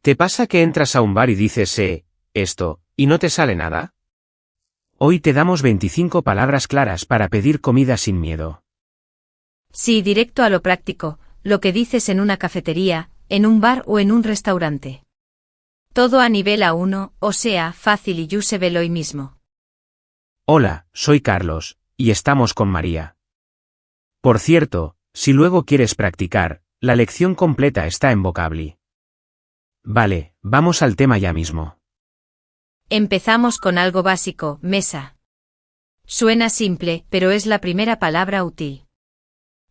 ¿Te pasa que entras a un bar y dices, esto, y no te sale nada? Hoy te damos 25 palabras claras para pedir comida sin miedo. Sí, directo a lo práctico, lo que dices en una cafetería, en un bar o en un restaurante. Todo a nivel A1, o sea, fácil y usable hoy mismo. Hola, soy Carlos, y estamos con María. Por cierto, si luego quieres practicar, la lección completa está en Vocably. Vale, vamos al tema ya mismo. Empezamos con algo básico, mesa. Suena simple, pero es la primera palabra útil.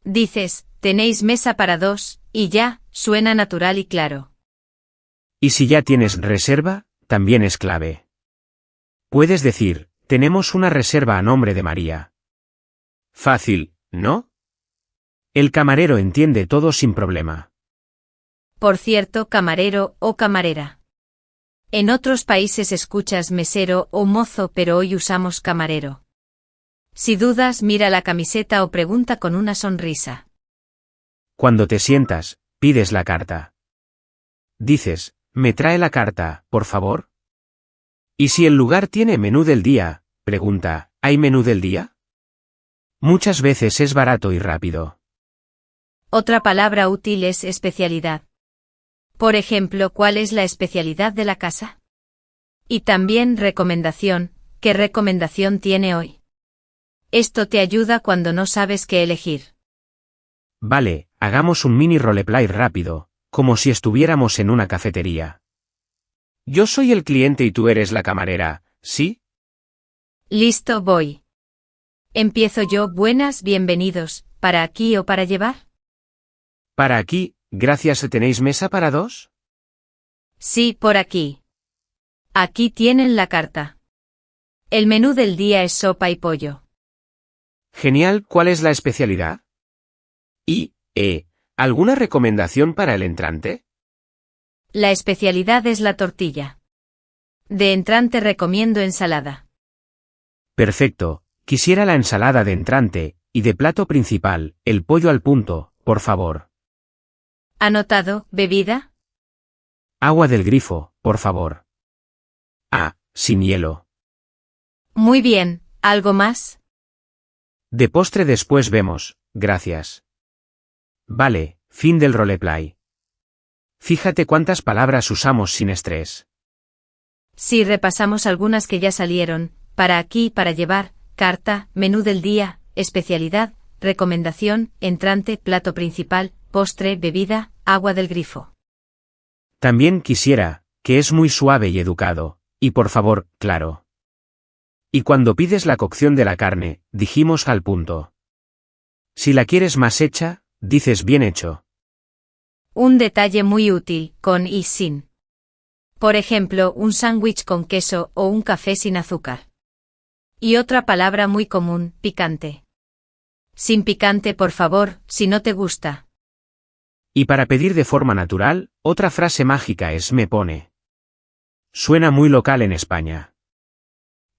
Dices, tenéis mesa para dos, y ya, suena natural y claro. Y si ya tienes reserva, también es clave. Puedes decir, tenemos una reserva a nombre de María. Fácil, ¿no? El camarero entiende todo sin problema. Por cierto, camarero o camarera. En otros países escuchas mesero o mozo, pero hoy usamos camarero. Si dudas, mira la camiseta o pregunta con una sonrisa. Cuando te sientas, pides la carta. Dices, ¿me trae la carta, por favor? Y si el lugar tiene menú del día, pregunta, ¿hay menú del día? Muchas veces es barato y rápido. Otra palabra útil es especialidad. Por ejemplo, ¿cuál es la especialidad de la casa? Y también recomendación, ¿qué recomendación tiene hoy? Esto te ayuda cuando no sabes qué elegir. Vale, hagamos un mini roleplay rápido, como si estuviéramos en una cafetería. Yo soy el cliente y tú eres la camarera, ¿sí? Listo, voy. Empiezo yo. Buenas, bienvenidos. ¿Para aquí o para llevar? Para aquí, gracias. ¿Tenéis mesa para dos? Sí, por aquí. Aquí tienen la carta. El menú del día es sopa y pollo. Genial, ¿cuál es la especialidad? Y, ¿alguna recomendación para el entrante? La especialidad es la tortilla. De entrante recomiendo ensalada. Perfecto, quisiera la ensalada de entrante, y de plato principal, el pollo al punto, por favor. ¿Anotado? ¿Bebida? Agua del grifo, por favor. Sin hielo. Muy bien, ¿algo más? De postre después vemos, gracias. Vale, fin del roleplay. Fíjate cuántas palabras usamos sin estrés. Sí, repasamos algunas que ya salieron, para aquí, para llevar, carta, menú del día, especialidad, recomendación, entrante, plato principal, postre, bebida, agua del grifo. También quisiera, que es muy suave y educado, y por favor, claro. Y cuando pides la cocción de la carne, dijimos al punto. Si la quieres más hecha, dices bien hecho. Un detalle muy útil, con y sin. Por ejemplo, un sándwich con queso o un café sin azúcar. Y otra palabra muy común, picante. Sin picante, por favor, si no te gusta. Y para pedir de forma natural, otra frase mágica es me pone. Suena muy local en España.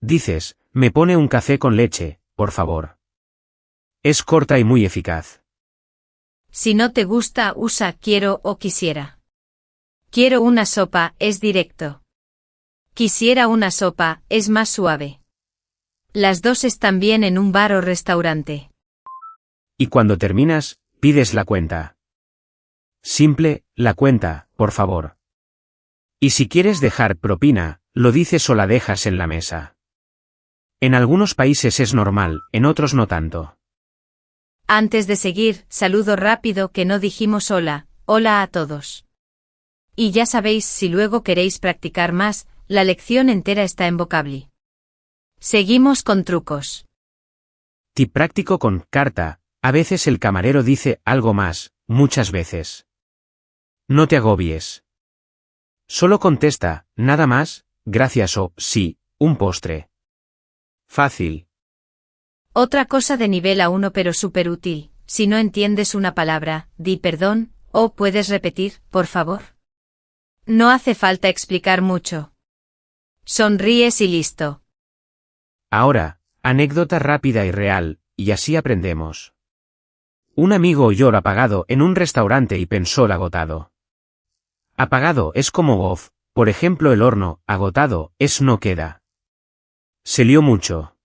Dices, me pone un café con leche, por favor. Es corta y muy eficaz. Si no te gusta, usa quiero o quisiera. Quiero una sopa, es directo. Quisiera una sopa, es más suave. Las dos están bien en un bar o restaurante. Y cuando terminas, pides la cuenta. Simple, la cuenta, por favor. Y si quieres dejar propina, lo dices o la dejas en la mesa. En algunos países es normal, en otros no tanto. Antes de seguir, saludo rápido que no dijimos hola, hola a todos. Y ya sabéis, si luego queréis practicar más, la lección entera está en Vocably. Seguimos con trucos. Tip práctico con carta. A veces el camarero dice algo más, muchas veces. No te agobies. Solo contesta, nada más, gracias o sí, un postre. Fácil. Otra cosa de nivel A1 pero súper útil, si no entiendes una palabra, di perdón, o puedes repetir, por favor. No hace falta explicar mucho. Sonríes y listo. Ahora, anécdota rápida y real, y así aprendemos. Un amigo oyó lo apagado en un restaurante y pensó agotado. Apagado es como off, por ejemplo el horno, agotado, es no queda. Se lió mucho.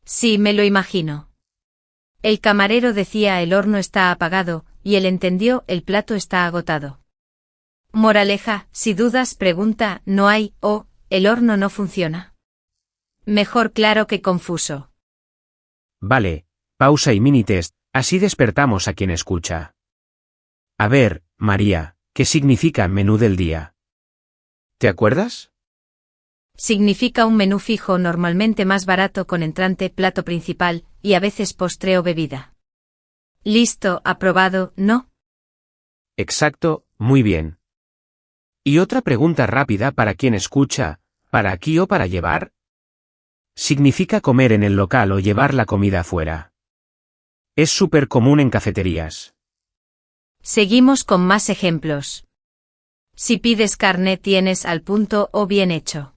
Sí, me lo imagino. El camarero decía el horno está apagado, y él entendió el plato está agotado. Moraleja, si dudas pregunta, no hay, o, el horno no funciona. Mejor claro que confuso. Vale, pausa y mini test, así despertamos a quien escucha. A ver, María, ¿qué significa menú del día? ¿Te acuerdas? Significa un menú fijo normalmente más barato con entrante, plato principal, y a veces postre o bebida. Listo, aprobado, ¿no? Exacto, muy bien. Y otra pregunta rápida para quien escucha, ¿para aquí o para llevar? Significa comer en el local o llevar la comida afuera. Es súper común en cafeterías. Seguimos con más ejemplos. Si pides carne tienes al punto o bien hecho.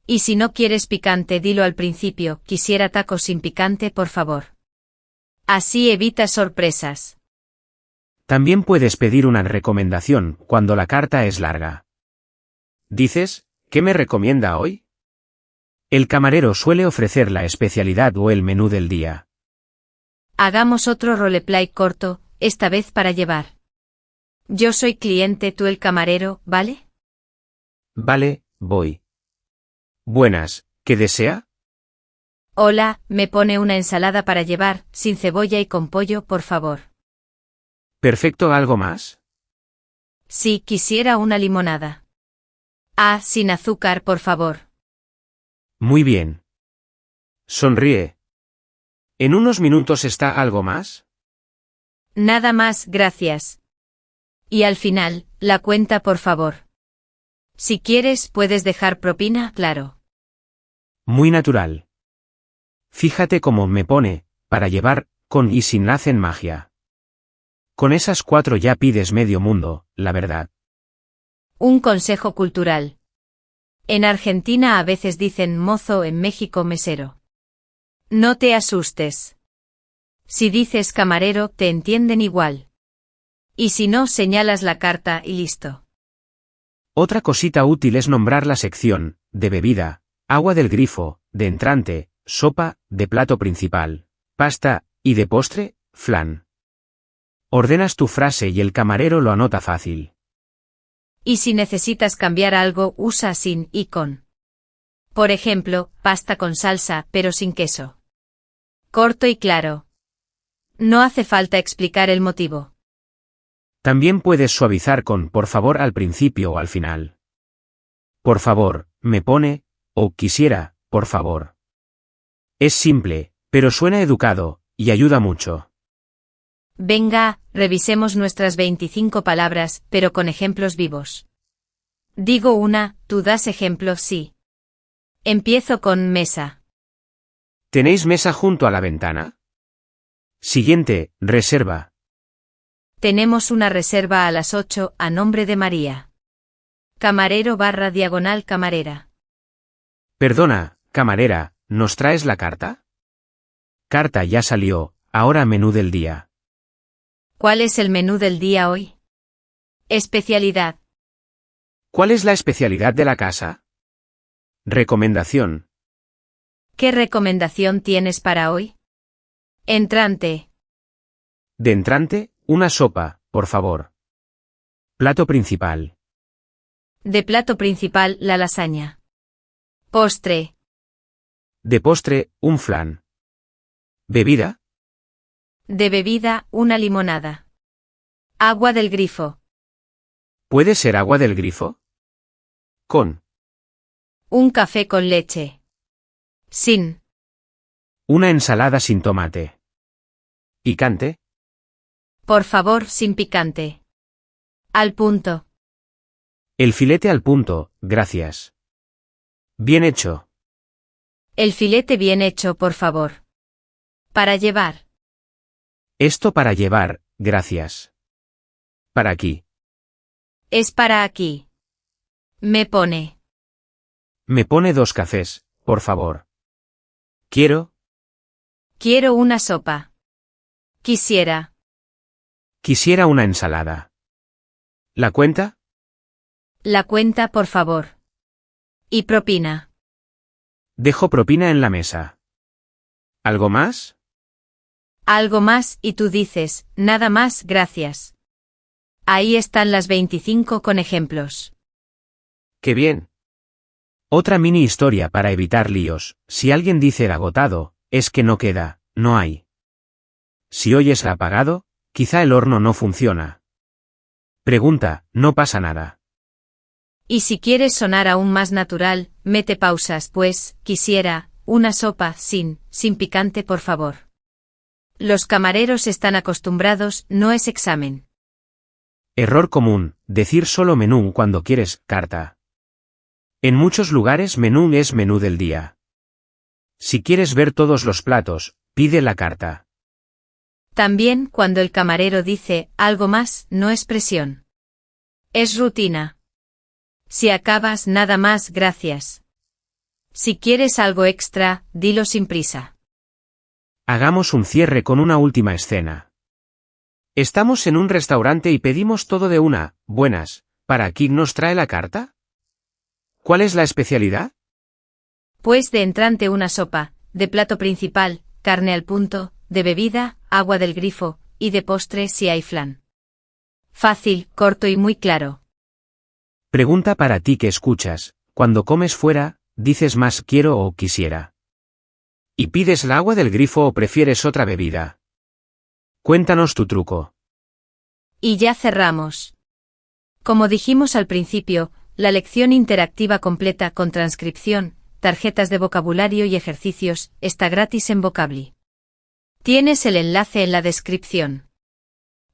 Y si no quieres picante dilo al principio, quisiera tacos sin picante por favor. Así evitas sorpresas. También puedes pedir una recomendación cuando la carta es larga. Dices, ¿qué me recomienda hoy? El camarero suele ofrecer la especialidad o el menú del día. Hagamos otro roleplay corto, esta vez para llevar. Yo soy cliente, tú el camarero, ¿vale? Vale, voy. Buenas, ¿qué desea? Hola, me pone una ensalada para llevar, sin cebolla y con pollo, por favor. Perfecto, ¿algo más? Sí, quisiera una limonada. Ah, sin azúcar, por favor. Muy bien. Sonríe. ¿En unos minutos está algo más? Nada más, gracias. Y al final, la cuenta, por favor. Si quieres, puedes dejar propina, claro. Muy natural. Fíjate cómo me pone, para llevar, con y sin hacen magia. Con esas 4 ya pides medio mundo, la verdad. Un consejo cultural. En Argentina a veces dicen mozo, en México mesero. No te asustes. Si dices camarero, te entienden igual. Y si no, señalas la carta y listo. Otra cosita útil es nombrar la sección, de bebida, agua del grifo, de entrante, sopa, de plato principal, pasta, y de postre, flan. Ordenas tu frase y el camarero lo anota fácil. Y si necesitas cambiar algo, usa sin y con. Por ejemplo, pasta con salsa, pero sin queso. Corto y claro. No hace falta explicar el motivo. También puedes suavizar con por favor al principio o al final. Por favor, me pone, o quisiera, por favor. Es simple, pero suena educado, y ayuda mucho. Venga, revisemos nuestras 25 palabras, pero con ejemplos vivos. Digo una, tú das ejemplos, sí. Empiezo con mesa. ¿Tenéis mesa junto a la ventana? Siguiente, reserva. Tenemos una reserva a las 8 a nombre de María. Camarero / diagonal camarera. Perdona, camarera, ¿nos traes la carta? Carta ya salió, ahora menú del día. ¿Cuál es el menú del día hoy? Especialidad. ¿Cuál es la especialidad de la casa? Recomendación. ¿Qué recomendación tienes para hoy? Entrante. De entrante, una sopa, por favor. Plato principal. De plato principal, la lasaña. Postre. De postre, un flan. Bebida. De bebida, una limonada. Agua del grifo. ¿Puede ser agua del grifo? Con. Un café con leche. Sin. Una ensalada sin tomate. ¿Picante? Por favor, sin picante. Al punto. El filete al punto, gracias. Bien hecho. El filete bien hecho, por favor. Para llevar. Esto para llevar, gracias. Para aquí. Es para aquí. Me pone. Me pone 2 cafés, por favor. Quiero. Quiero una sopa. Quisiera. Quisiera una ensalada. ¿La cuenta? La cuenta, por favor. Y propina. Dejo propina en la mesa. ¿Algo más? Algo más y tú dices, nada más, gracias. Ahí están las 25 con ejemplos. ¡Qué bien! Otra mini historia para evitar líos. Si alguien dice el agotado, es que no queda, no hay. Si oyes el apagado, quizá el horno no funciona. Pregunta, no pasa nada. Y si quieres sonar aún más natural, mete pausas, pues, quisiera, una sopa sin picante, por favor. Los camareros están acostumbrados, no es examen. Error común, decir solo menú cuando quieres carta. En muchos lugares menú es menú del día. Si quieres ver todos los platos, pide la carta. También cuando el camarero dice algo más, no es presión. Es rutina. Si acabas, nada más, gracias. Si quieres algo extra, dilo sin prisa. Hagamos un cierre con una última escena. Estamos en un restaurante y pedimos todo de una, buenas, ¿para quién nos trae la carta? ¿Cuál es la especialidad? Pues de entrante una sopa, de plato principal, carne al punto, de bebida, agua del grifo, y de postre si hay flan. Fácil, corto y muy claro. Pregunta para ti que escuchas, cuando comes fuera, ¿dices más quiero o quisiera? ¿Y pides el agua del grifo o prefieres otra bebida? Cuéntanos tu truco. Y ya cerramos. Como dijimos al principio, la lección interactiva completa con transcripción, tarjetas de vocabulario y ejercicios, está gratis en Vocably. Tienes el enlace en la descripción.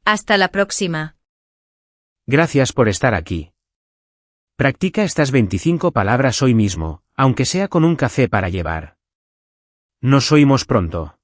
Hasta la próxima. Gracias por estar aquí. Practica estas 25 palabras hoy mismo, aunque sea con un café para llevar. Nos oímos pronto.